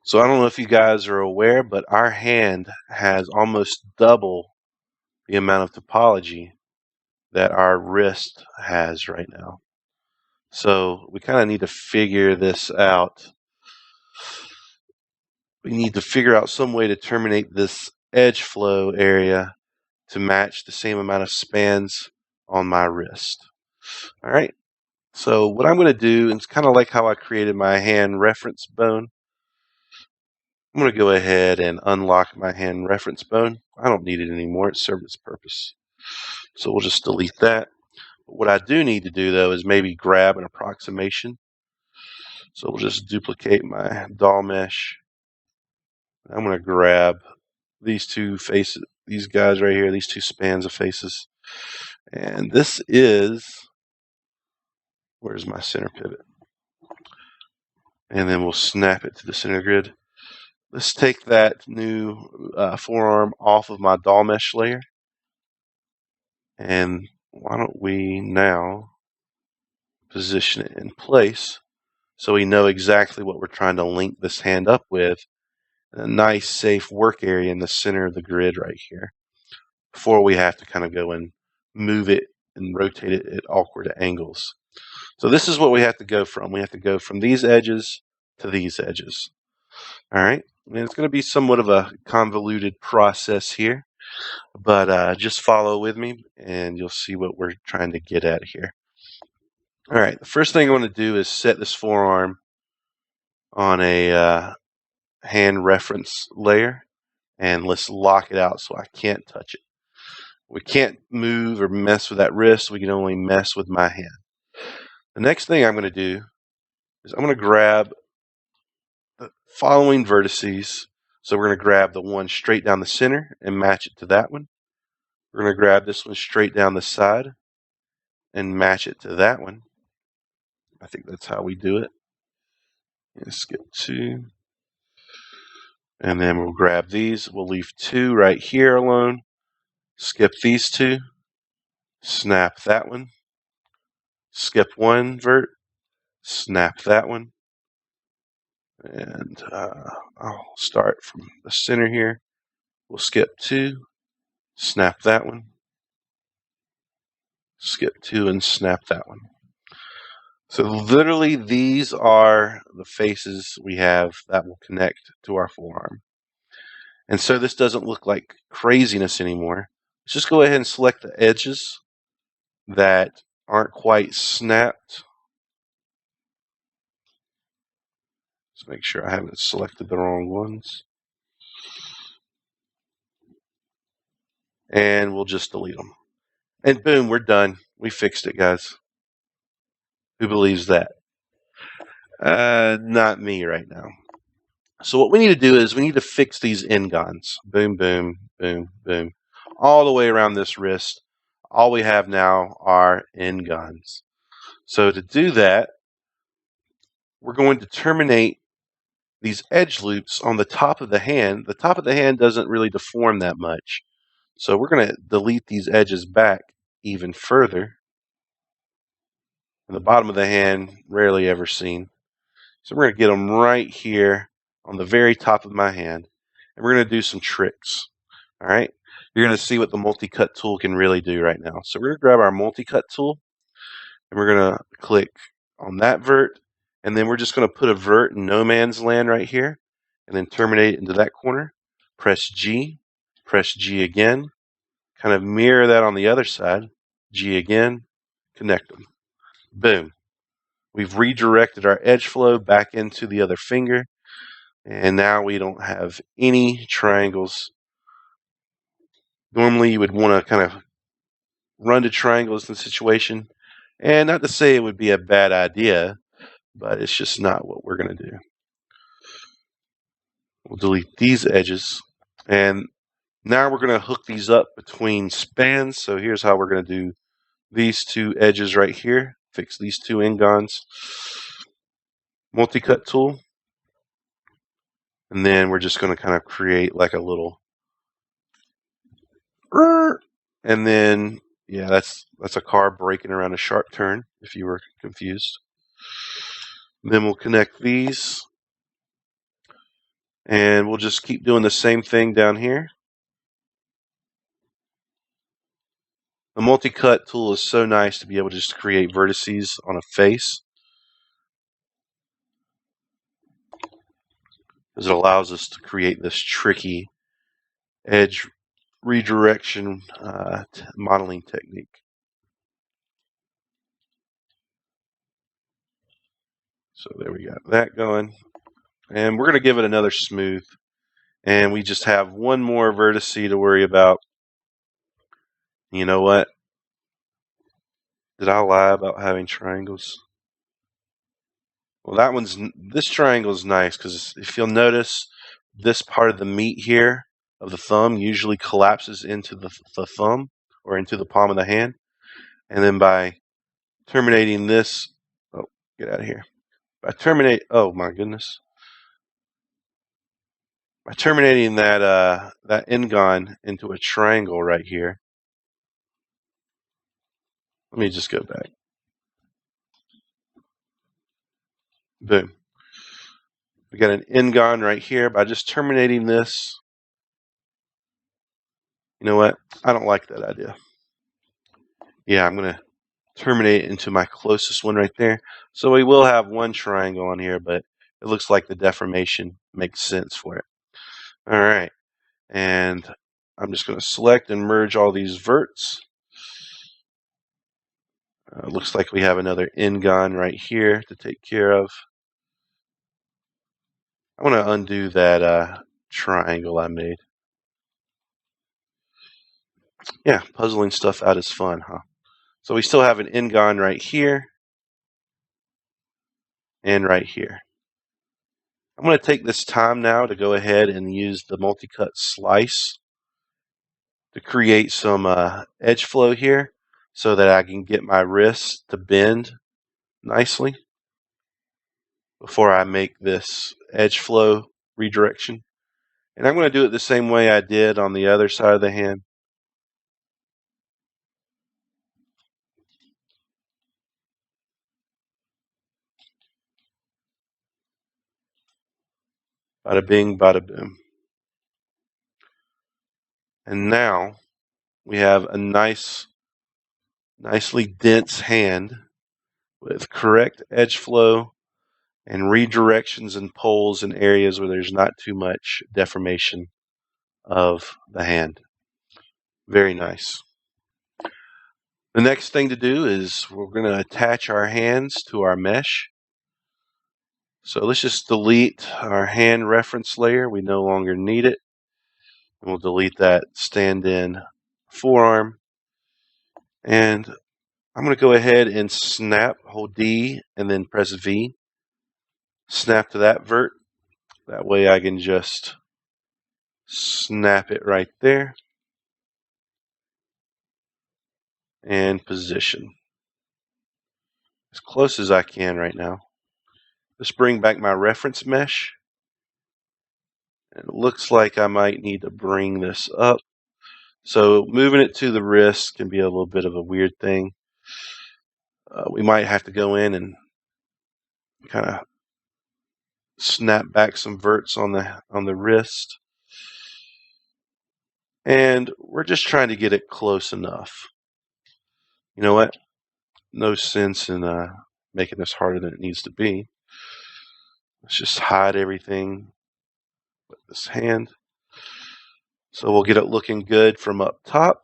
So I don't know if you guys are aware, but our hand has almost double the amount of topology that our wrist has right now. So we kind of need to figure this out. We need to figure out some way to terminate this edge flow area to match the same amount of spans on my wrist. All right. So what I'm going to do, and it's kind of like how I created my hand reference bone. I'm going to go ahead and unlock my hand reference bone. I don't need it anymore. It served its purpose. So we'll just delete that. What I do need to do, though, is maybe grab an approximation. So we'll just duplicate my doll mesh. I'm going to grab these two faces, these guys right here, these two spans of faces. And this is, where's my center pivot? And then we'll snap it to the center grid. Let's take that new forearm off of my doll mesh layer. And why don't we now position it in place so we know exactly what we're trying to link this hand up with. A nice safe work area in the center of the grid right here before we have to kind of go and move it and rotate it at awkward angles. So this is what we have to go from. We have to go from these edges to these edges. All right. And it's going to be somewhat of a convoluted process here, but just follow with me and you'll see what we're trying to get at here. All right. The first thing I want to do is set this forearm on a hand reference layer, and let's lock it out so I can't touch it. We can't move or mess with that wrist. We can only mess with my hand. The next thing I'm going to do is I'm going to grab the following vertices. So we're going to grab the one straight down the center and match it to that one. We're going to grab this one straight down the side and match it to that one. I think that's how we do it. And skip 2. And then we'll grab these. We'll leave 2 right here alone. Skip these 2. Snap that one. Skip 1 vert. Snap that one. And I'll start from the center here. We'll skip 2. Snap that one. Skip 2 and snap that one. So literally these are the faces we have that will connect to our forearm. And so this doesn't look like craziness anymore. Let's just go ahead and select the edges that aren't quite snapped. Let's make sure I haven't selected the wrong ones. And we'll just delete them. And boom, we're done. We fixed it, guys. Who believes that? Not me right now. So what we need to do is we need to fix these N-gons. Boom, boom, boom, boom. All the way around this wrist. All we have now are N-gons. So to do that, we're going to terminate these edge loops on the top of the hand. The top of the hand doesn't really deform that much. So we're going to delete these edges back even further. And the bottom of the hand, rarely ever seen. So we're going to get them right here on the very top of my hand. And we're going to do some tricks. All right. You're going to see what the multi-cut tool can really do right now. So we're going to grab our multi-cut tool. And we're going to click on that vert. And then we're just going to put a vert in no man's land right here. And then terminate it into that corner. Press G. Press G again. Kind of mirror that on the other side. G again. Connect them. Boom. We've redirected our edge flow back into the other finger. And now we don't have any triangles. Normally you would want to kind of run to triangles in the situation. And not to say it would be a bad idea, but it's just not what we're going to do. We'll delete these edges. And now we're going to hook these up between spans. So here's how we're going to do these two edges right here. Fix these two N-gons. Multi-cut tool. And then we're just going to kind of create like a little, and then, yeah, that's a car braking around a sharp turn, if you were confused. And then we'll connect these. And we'll just keep doing the same thing down here. The multi-cut tool is so nice to be able to just create vertices on a face, because it allows us to create this tricky edge redirection modeling technique. So there we got that going. And we're going to give it another smooth. And we just have one more vertex to worry about. You know what? Did I lie about having triangles? Well, this triangle is nice because if you'll notice, this part of the meat here of the thumb usually collapses into the thumb or into the palm of the hand. And then by terminating this, oh, get out of here. Oh my goodness. By terminating that n-gon into a triangle right here. Let me just go back. Boom. We got an n-gon right here. By just terminating this, you know what? I don't like that idea. Yeah, I'm going to terminate into my closest one right there. So we will have one triangle on here, but it looks like the deformation makes sense for it. All right. And I'm just going to select and merge all these verts. Looks like we have another n-gon right here to take care of. I want to undo that triangle I made. Yeah, puzzling stuff out is fun, huh? So we still have an n-gon right here and right here. I'm going to take this time now to go ahead and use the multi-cut slice to create some edge flow here so that I can get my wrist to bend nicely before I make this edge flow redirection. And I'm going to do it the same way I did on the other side of the hand. Bada bing, bada boom. And now we have a nicely dense hand with correct edge flow and redirections and pulls in areas where there's not too much deformation of the hand. Very nice. The next thing to do is we're going to attach our hands to our mesh. So let's just delete our hand reference layer. We no longer need it. And we'll delete that stand-in forearm. And I'm going to go ahead and snap, hold D, and then press V. Snap to that vert. That way I can just snap it right there. And position. As close as I can right now. Let's bring back my reference mesh. And it looks like I might need to bring this up. So moving it to the wrist can be a little bit of a weird thing. We might have to go in and kind of snap back some verts on the wrist. And we're just trying to get it close enough. You know what? No sense in making this harder than it needs to be. Let's just hide everything with this hand. So we'll get it looking good from up top.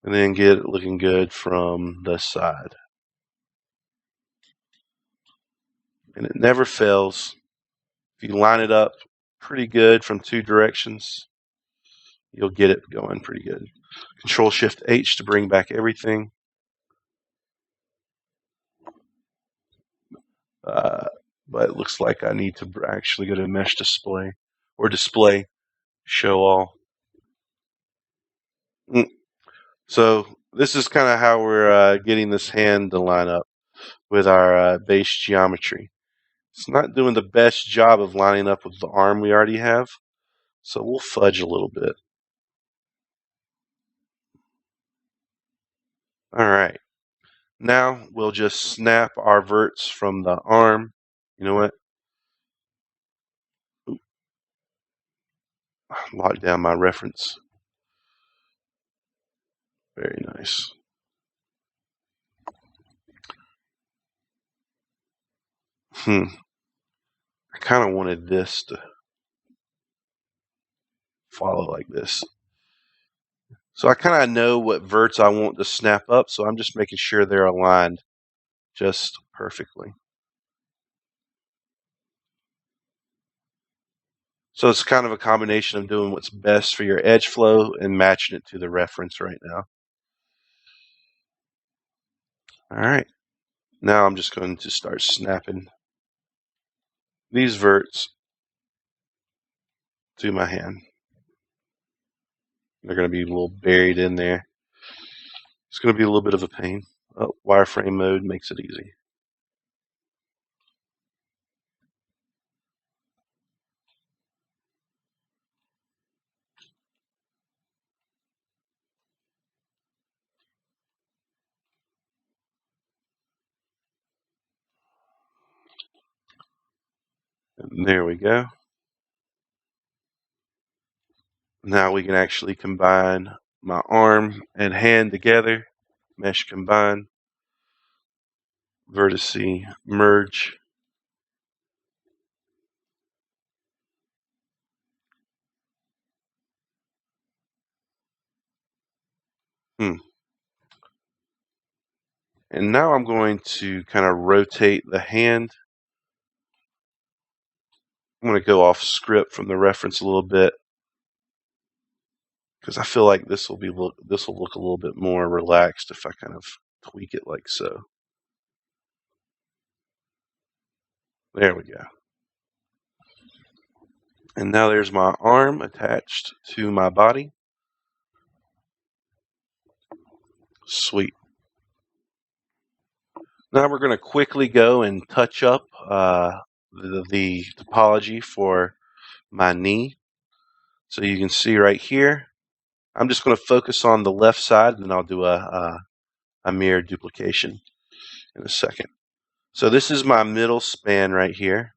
And then get it looking good from the side. And it never fails. If you line it up pretty good from two directions, you'll get it going pretty good. Control-Shift-H to bring back everything. But it looks like I need to actually go to Mesh Display or Display, Show All. So this is kind of how we're getting this hand to line up with our base geometry. It's not doing the best job of lining up with the arm we already have, so we'll fudge a little bit. All right. Now we'll just snap our verts from the arm. You know what? Lock down my reference. Very nice. I kind of wanted this to follow like this. So I kind of know what verts I want to snap up, so I'm just making sure they're aligned just perfectly. So it's kind of a combination of doing what's best for your edge flow and matching it to the reference right now. All right. Now I'm just going to start snapping these verts to my hand. They're going to be a little buried in there. It's going to be a little bit of a pain. Oh, wireframe mode makes it easy. And there we go. Now we can actually combine my arm and hand together. Mesh combine. Vertice merge. And now I'm going to kind of rotate the hand. I'm going to go off script from the reference a little bit because I feel like this will look a little bit more relaxed if I kind of tweak it like so. There we go. And now there's my arm attached to my body. Sweet. Now we're going to quickly go and touch up the topology for my knee. So you can see right here, I'm just going to focus on the left side, and then I'll do a mirror duplication in a second. So this is my middle span right here.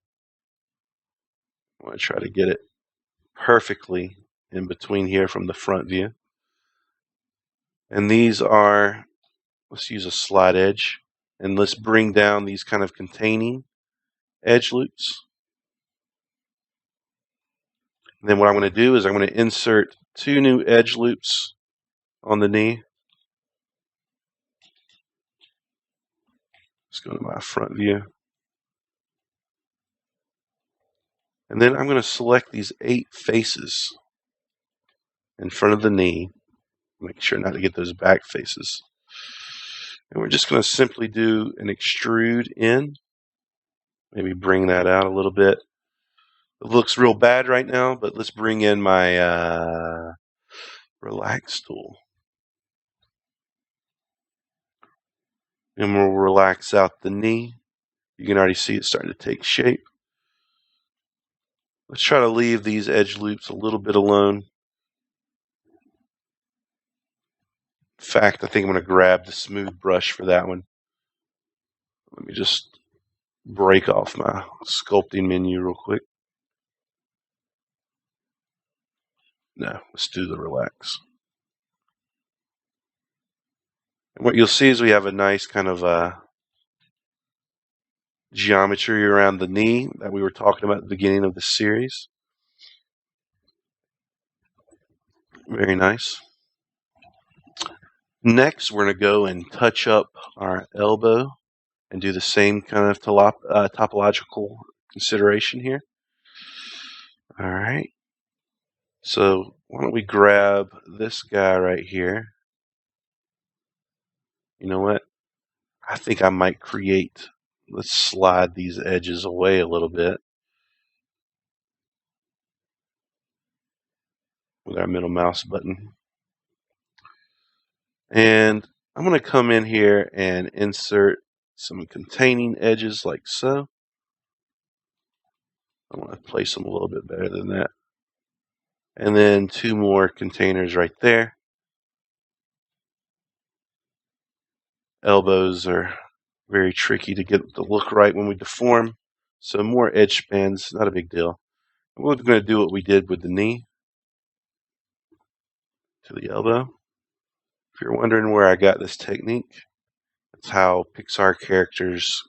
I want to try to get it perfectly in between here from the front view. And these are, let's use a slide edge, and let's bring down these kind of containing edge loops. And then what I'm going to do is I'm going to insert 2 new edge loops on the knee. Let's go to my front view. And then I'm going to select these 8 faces in front of the knee. Make sure not to get those back faces. And we're just going to simply do an extrude in. Maybe bring that out a little bit. It looks real bad right now, but let's bring in my relax tool. And we'll relax out the knee. You can already see it starting to take shape. Let's try to leave these edge loops a little bit alone. In fact, I think I'm going to grab the smooth brush for that one. Let me just break off my sculpting menu real quick. No, let's do the relax. And what you'll see is we have a nice kind of geometry around the knee that we were talking about at the beginning of the series. Very nice. Next, we're going to go and touch up our elbow and do the same kind of topological consideration here. All right. So why don't we grab this guy right here? You know what? I think I might create, let's slide these edges away a little bit with our middle mouse button. And I'm going to come in here and insert some containing edges like so. I want to place them a little bit better than that. And then 2 more containers right there. elbows are very tricky to get to look right when we deform. So more edge spans, not a big deal. We're going to do what we did with the knee to the elbow. If you're wondering where I got this technique, it's how Pixar characters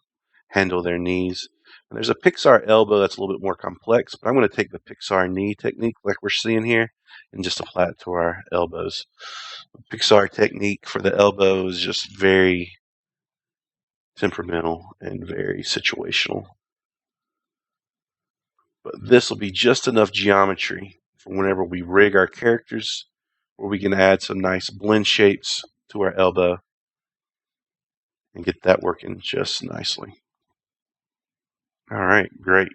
handle their knees. And there's a Pixar elbow that's a little bit more complex, but I'm going to take the Pixar knee technique like we're seeing here and just apply it to our elbows. The Pixar technique for the elbow is just very temperamental and very situational. But this will be just enough geometry for whenever we rig our characters, where we can add some nice blend shapes to our elbow and get that working just nicely. All right, great.